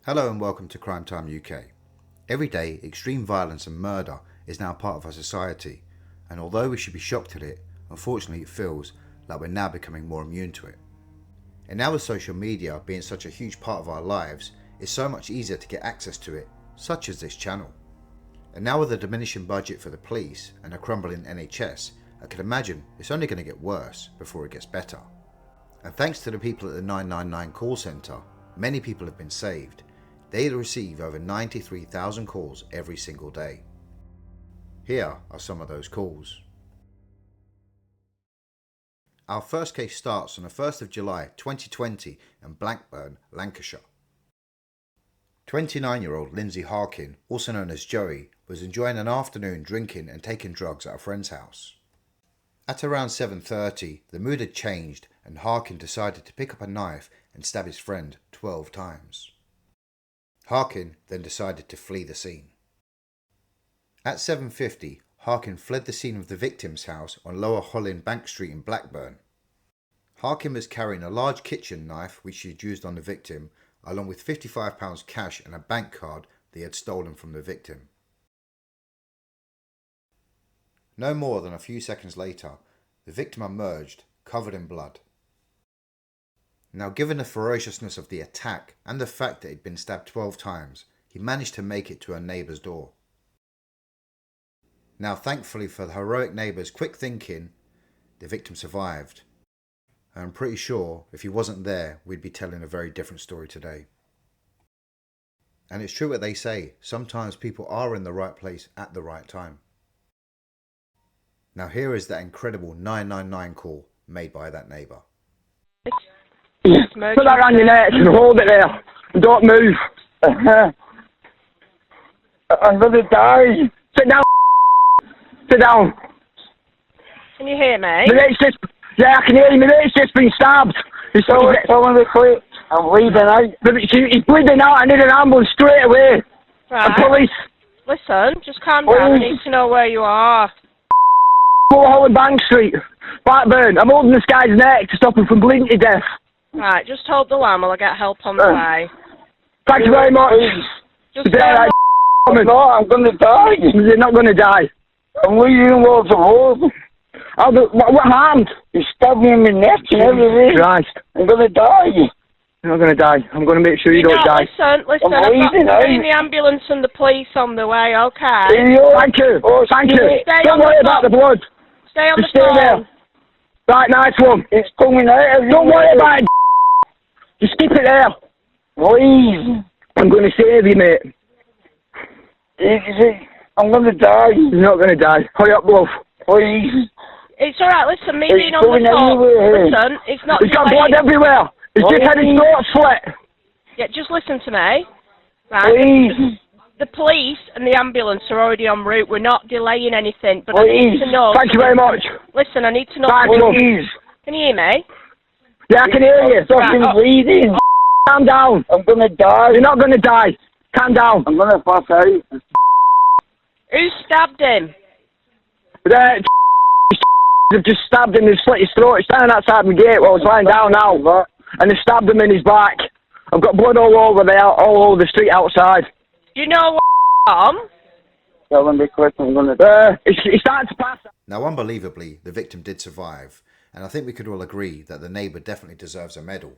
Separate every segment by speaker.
Speaker 1: Hello and welcome to Crime Time UK. Every day, extreme violence and murder is now part of our society, and although we should be shocked at it, unfortunately it feels like we're now becoming more immune to it. And now with social media being such a huge part of our lives, it's so much easier to get access to it, such as this channel. And now with a diminishing budget for the police and a crumbling NHS, I can imagine it's only going to get worse before it gets better. And thanks to the people at the 999 call centre, many people have been saved. They receive over 93,000 calls every single day. Here are some of those calls. Our first case starts on the 1st of July 2020 in Blackburn, Lancashire. 29-year-old Lindsay Harkin, also known as Joey, was enjoying an afternoon drinking and taking drugs at a friend's house. At around 7:30, the mood had changed and Harkin decided to pick up a knife and stab his friend 12 times. Harkin then decided to flee the scene. At 7:50, Harkin fled the scene of the victim's house on Lower Holland Bank Street in Blackburn. Harkin was carrying a large kitchen knife which he had used on the victim, along with £55 cash and a bank card that he had stolen from the victim. No more than a few seconds later, the victim emerged, covered in blood. Now, given the ferociousness of the attack and the fact that he'd been stabbed 12 times, he managed to make it to a neighbour's door. Now, thankfully for the heroic neighbour's quick thinking, the victim survived. I'm pretty sure if he wasn't there, we'd be telling a very different story today. And it's true what they say, sometimes people are in the right place at the right time. Now here is that incredible 999 call made by that neighbour.
Speaker 2: Put that around your neck and hold it there. And don't move. I'm gonna die. Sit down. Sit down.
Speaker 3: Can you hear me?
Speaker 2: Yeah, I can hear you. My mate's just been stabbed. He's someone to quit. I'm bleeding out. He's bleeding out. I need an ambulance straight away.
Speaker 3: Right.
Speaker 2: The police.
Speaker 3: Listen, just calm down. I need to know where you are.
Speaker 2: Lower Holland Bank Street, Blackburn. I'm holding this guy's neck to stop him from bleeding to death.
Speaker 3: Right, just hold the line while I get help on the way.
Speaker 2: Thank you very much.
Speaker 3: Just
Speaker 2: I'm going to die. You're not going to die. I'm leaving loads of holes. What harmed? You stabbed me in my neck and everything. Christ. I'm going to die. You're not going to die. I'm going to make sure you don't die.
Speaker 3: Listen, I've got the ambulance and the police on the way, okay?
Speaker 2: Thank you. Thank you. Don't worry about the blood.
Speaker 3: Stay on the
Speaker 2: stay
Speaker 3: phone.
Speaker 2: There. Right, nice one. It's coming out. Don't worry about it. Just keep it there. Please. I'm going to save you, mate. Easy. I'm going to die. You're not going to die. Hurry up, love. Please.
Speaker 3: It's alright, listen, me being on the phone. Listen, it's not
Speaker 2: He's got blood everywhere. He's just had his throat slit.
Speaker 3: Yeah, just listen to me. Right.
Speaker 2: Please.
Speaker 3: The police and the ambulance are already en route. We're not delaying anything, but
Speaker 2: Please.
Speaker 3: I need to know.
Speaker 2: Thank you very much.
Speaker 3: Listen, I need to know.
Speaker 2: Please.
Speaker 3: Can you hear me?
Speaker 2: Yeah, I can hear you.
Speaker 3: Right.
Speaker 2: Bleeding. Calm down. I'm going to die. You're not going to die. Calm down. I'm going to pass out.
Speaker 3: Who stabbed him?
Speaker 2: They've just stabbed him and slit his throat. He's standing outside my gate while I was lying down now. And they stabbed him in his back. I've got blood all over there, all over the street outside.
Speaker 3: You know what, Tom?
Speaker 2: Tell him be quick, I'm going to... He's starting to pass.
Speaker 1: Now unbelievably, the victim did survive, and I think we could all agree that the neighbour definitely deserves a medal.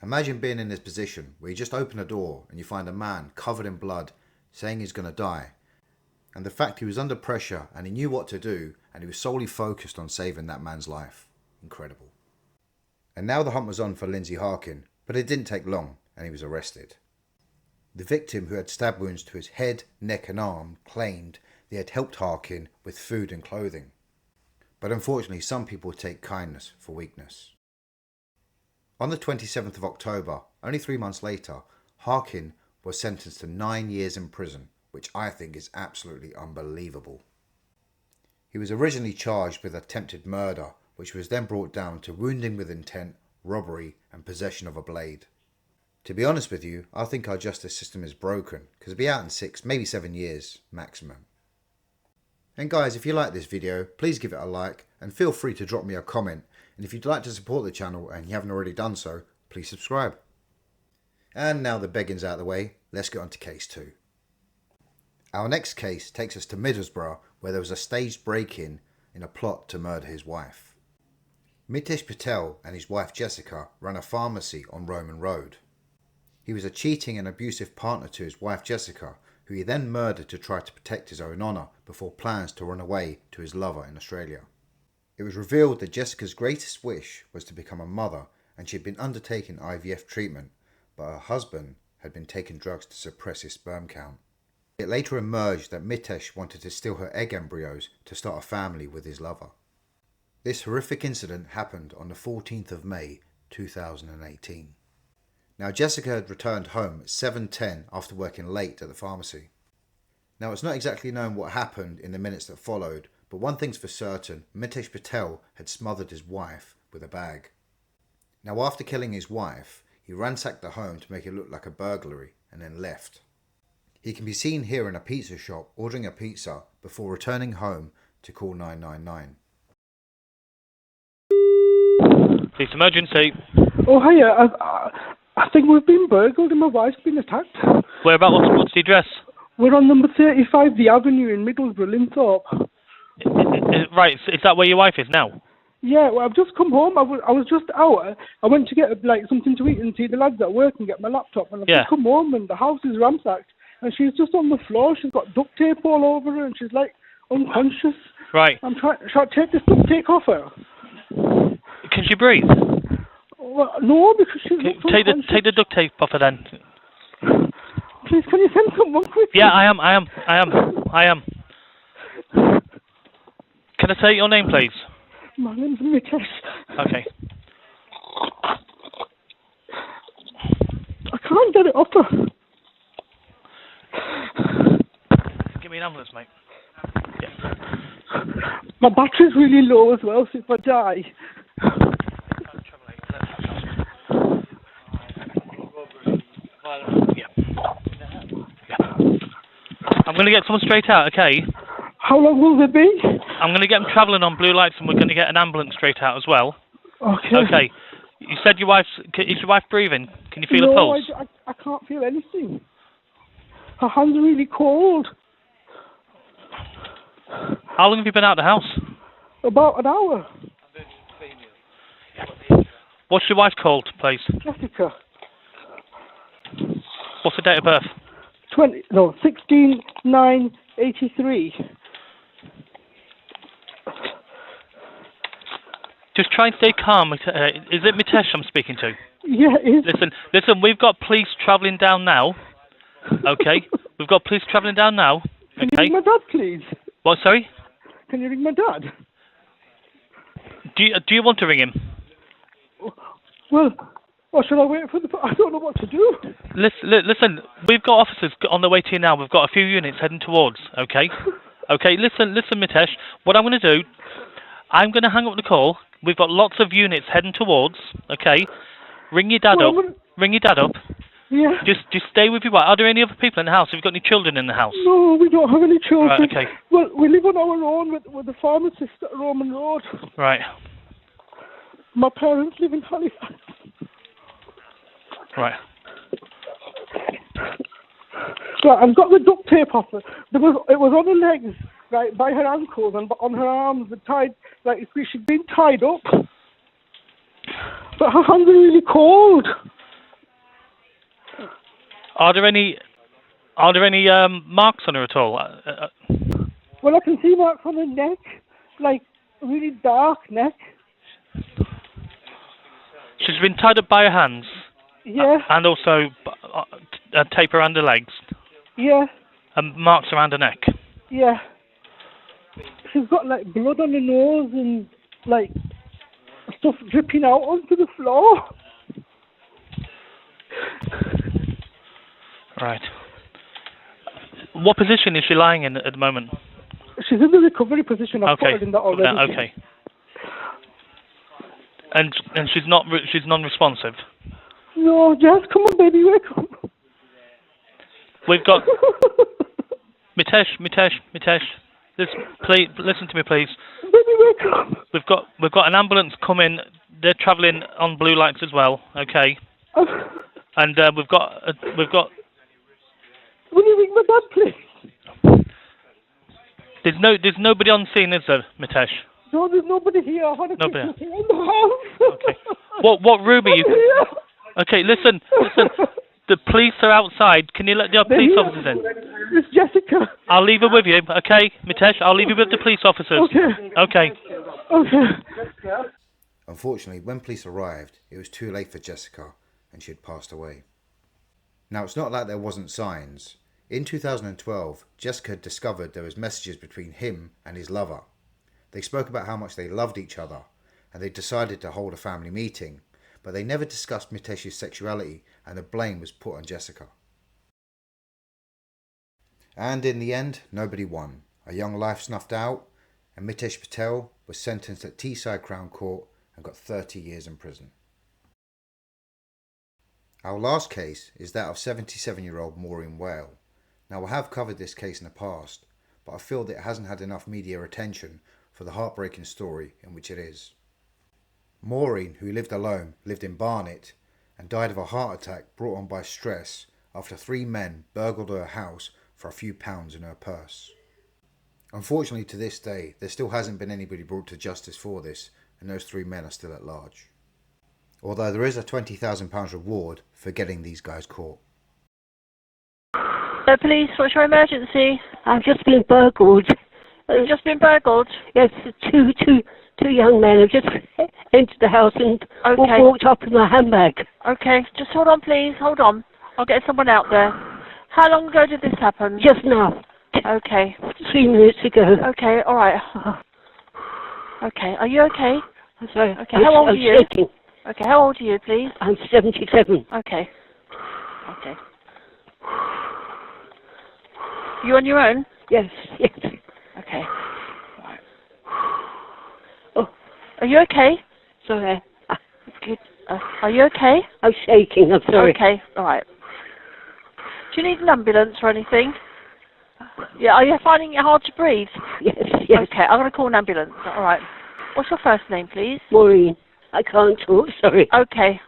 Speaker 1: Imagine being in this position where you just open a door and you find a man covered in blood saying he's going to die. And the fact he was under pressure and he knew what to do and he was solely focused on saving that man's life. Incredible. And now the hunt was on for Lindsay Harkin, but it didn't take long and he was arrested. The victim, who had stab wounds to his head, neck and arm, claimed they had helped Harkin with food and clothing. But unfortunately, some people take kindness for weakness. On the 27th of October, only 3 months later, Harkin was sentenced to 9 years in prison, which I think is absolutely unbelievable. He was originally charged with attempted murder, which was then brought down to wounding with intent, robbery and possession of a blade. To be honest with you, I think our justice system is broken, because it'll be out in 6, maybe 7 years maximum. And guys, if you like this video, please give it a like and feel free to drop me a comment. And if you'd like to support the channel and you haven't already done so, please subscribe. And now the begging's out of the way, let's get on to case 2. Our next case takes us to Middlesbrough, where there was a staged break-in in a plot to murder his wife. Mitesh Patel and his wife Jessica ran a pharmacy on Roman Road. He was a cheating and abusive partner to his wife Jessica, who he then murdered to try to protect his own honour before plans to run away to his lover in Australia. It was revealed that Jessica's greatest wish was to become a mother, and she had been undertaking IVF treatment, but her husband had been taking drugs to suppress his sperm count. It later emerged that Mitesh wanted to steal her egg embryos to start a family with his lover. This horrific incident happened on the 14th of May 2018. Now Jessica had returned home at 7:10 after working late at the pharmacy. Now it's not exactly known what happened in the minutes that followed, but one thing's for certain, Mitesh Patel had smothered his wife with a bag. Now after killing his wife, he ransacked the home to make it look like a burglary and then left. He can be seen here in a pizza shop ordering a pizza before returning home to call 999.
Speaker 4: Police emergency.
Speaker 5: Oh, hiya. I think we've been burgled and my wife's been attacked.
Speaker 4: Whereabouts? What's the address?
Speaker 5: We're on number 35, the Avenue in Middlesbrough, Linthorpe.
Speaker 4: Right, is that where your wife is now?
Speaker 5: Yeah, well, I've just come home. I was just out. I went to get something to eat and see the lads at work and get my laptop. And I've just come home and the house is ransacked. And she's just on the floor. She's got duct tape all over her and she's like unconscious.
Speaker 4: Right.
Speaker 5: Shall I take this duct tape off her?
Speaker 4: Can she breathe?
Speaker 5: Well, no, because she's unconscious.
Speaker 4: Take the duct tape off her then.
Speaker 5: Please, can you send someone quickly?
Speaker 4: Yeah, I am. Can I say your name, please?
Speaker 5: My name's Mitesh.
Speaker 4: Okay.
Speaker 5: I can't get it off her.
Speaker 4: Give me an ambulance, mate. Yeah.
Speaker 5: My battery's really low as well, so if I die...
Speaker 4: I'm going to get someone straight out, okay?
Speaker 5: How long will they be?
Speaker 4: I'm going to get them travelling on blue lights and we're going to get an ambulance straight out as well.
Speaker 5: Okay.
Speaker 4: Okay. You said is your wife breathing? Can you feel her pulse?
Speaker 5: No, I can't feel anything. Her hands are really cold.
Speaker 4: How long have you been out of the house?
Speaker 5: About an hour.
Speaker 4: What's your wife called, please?
Speaker 5: Jessica.
Speaker 4: What's the date of birth?
Speaker 5: 16/9/83.
Speaker 4: Just try and stay calm. Is it Mitesh I'm speaking to?
Speaker 5: Yeah, it is.
Speaker 4: Listen, we've got police travelling down now. Okay? We've got police travelling down now.
Speaker 5: Can you ring my dad, please?
Speaker 4: What, sorry?
Speaker 5: Can you ring my dad?
Speaker 4: Do you want to ring him?
Speaker 5: Well, or should I wait for the... I don't know what to do.
Speaker 4: Listen, we've got officers on the way to you now. We've got a few units heading towards, okay? Okay, listen, Mitesh. What I'm going to do, I'm going to hang up the call. We've got lots of units heading towards, okay? Ring your dad up. Ring your dad up.
Speaker 5: Yeah.
Speaker 4: Just stay with your wife. Are there any other people in the house? Have you got any children in the house?
Speaker 5: No, we don't have any children.
Speaker 4: Right, okay.
Speaker 5: Well, we live on our own with the pharmacist at Roman Road.
Speaker 4: Right.
Speaker 5: My parents live in Halifax.
Speaker 4: Right.
Speaker 5: Right, I've got the duct tape off her. It was on her legs, right, by her ankles, and on her arms, she'd been tied up. But her hands are really cold.
Speaker 4: Are there any marks on her at all?
Speaker 5: Well, I can see marks on her neck, like a really dark neck.
Speaker 4: She's been tied up by her hands.
Speaker 5: Yeah.
Speaker 4: And also tape around her legs.
Speaker 5: Yeah.
Speaker 4: And marks around her neck.
Speaker 5: Yeah. She's got like blood on her nose and like stuff dripping out onto the floor.
Speaker 4: Right. What position is she lying in at the moment?
Speaker 5: She's in the recovery position. I've put her in that already.
Speaker 4: Okay. And she's non-responsive.
Speaker 5: No, Jess, come on, baby, wake up.
Speaker 4: We've got Mitesh. Please listen to me, please.
Speaker 5: Baby, wake up.
Speaker 4: We've got an ambulance coming. They're travelling on blue lights as well. Okay. And we've got.
Speaker 5: Will you ring my dad, please?
Speaker 4: There's nobody on scene, is there, Mitesh?
Speaker 5: No, there's nobody here. I had a quick
Speaker 4: Nobody.
Speaker 5: look around the house.
Speaker 4: Okay. What room are you?
Speaker 5: I'm here.
Speaker 4: Okay, listen. The police are outside. Can you let the police officers in?
Speaker 5: It's Jessica.
Speaker 4: I'll leave her with you, okay, Mitesh? I'll leave you with the police officers.
Speaker 5: Okay.
Speaker 4: Okay.
Speaker 1: Unfortunately, when police arrived, it was too late for Jessica and she had passed away. Now, it's not like there wasn't signs. In 2012, Jessica had discovered there was messages between him and his lover. They spoke about how much they loved each other and they decided to hold a family meeting, but they never discussed Mitesh's sexuality and the blame was put on Jessica. And in the end, nobody won. A young life snuffed out and Mitesh Patel was sentenced at Teesside Crown Court and got 30 years in prison. Our last case is that of 77-year-old Maureen Whale. Now, I have covered this case in the past, but I feel that it hasn't had enough media attention for the heartbreaking story in which it is. Maureen, who lived alone, lived in Barnet and died of a heart attack brought on by stress after 3 men burgled her house for a few pounds in her purse. Unfortunately, to this day, there still hasn't been anybody brought to justice for this, and those 3 men are still at large. Although there is a £20,000 reward for getting these guys caught.
Speaker 3: Police, what's your emergency?
Speaker 6: I've just been burgled.
Speaker 3: You've just been burgled?
Speaker 6: Yes, two young men have just entered the house and walked up with my handbag.
Speaker 3: Okay, just hold on, please. Hold on. I'll get someone out there. How long ago did this happen?
Speaker 6: Just now.
Speaker 3: Okay.
Speaker 6: 3 minutes ago.
Speaker 3: Okay, all right. Okay, are you okay?
Speaker 6: I'm sorry.
Speaker 3: Okay, how old are you?
Speaker 6: Shaking.
Speaker 3: Okay, how old are you, please?
Speaker 6: I'm 77.
Speaker 3: Okay. Okay. You on your own?
Speaker 6: Yes.
Speaker 3: Okay. Right. Oh, are you okay?
Speaker 6: Sorry.
Speaker 3: Good. Are you okay?
Speaker 6: I'm shaking, I'm sorry.
Speaker 3: Okay, all right. Do you need an ambulance or anything? Yeah, are you finding it hard to breathe?
Speaker 6: Yes.
Speaker 3: Okay, I'm going to call an ambulance. All right. What's your first name, please?
Speaker 6: Maureen. I can't talk, sorry.
Speaker 3: Okay.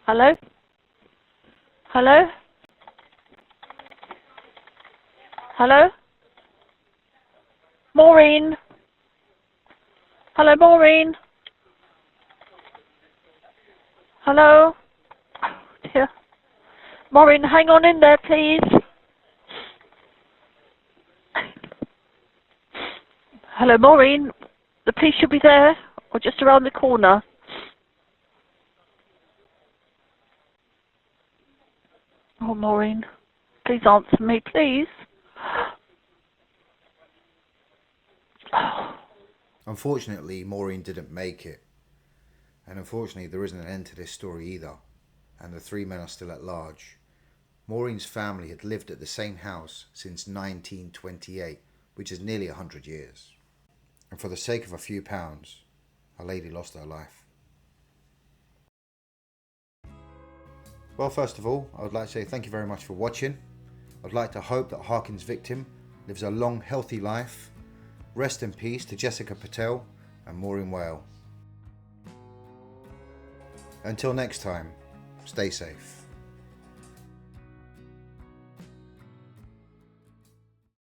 Speaker 3: Hello? Hello? Hello? Maureen? Hello, Maureen? Hello? Oh, dear. Maureen, hang on in there, please. Hello, Maureen. The police should be there, or just around the corner. Oh, Maureen. Please answer me, please.
Speaker 1: Unfortunately, Maureen didn't make it. And unfortunately, there isn't an end to this story either. And the 3 men are still at large. Maureen's family had lived at the same house since 1928, which is nearly 100 years. And for the sake of a few pounds, a lady lost her life. Well, first of all, I would like to say thank you very much for watching. I'd like to hope that Harkin's victim lives a long, healthy life. Rest in peace to Jessica Patel and Maureen Whale. Until next time, stay safe.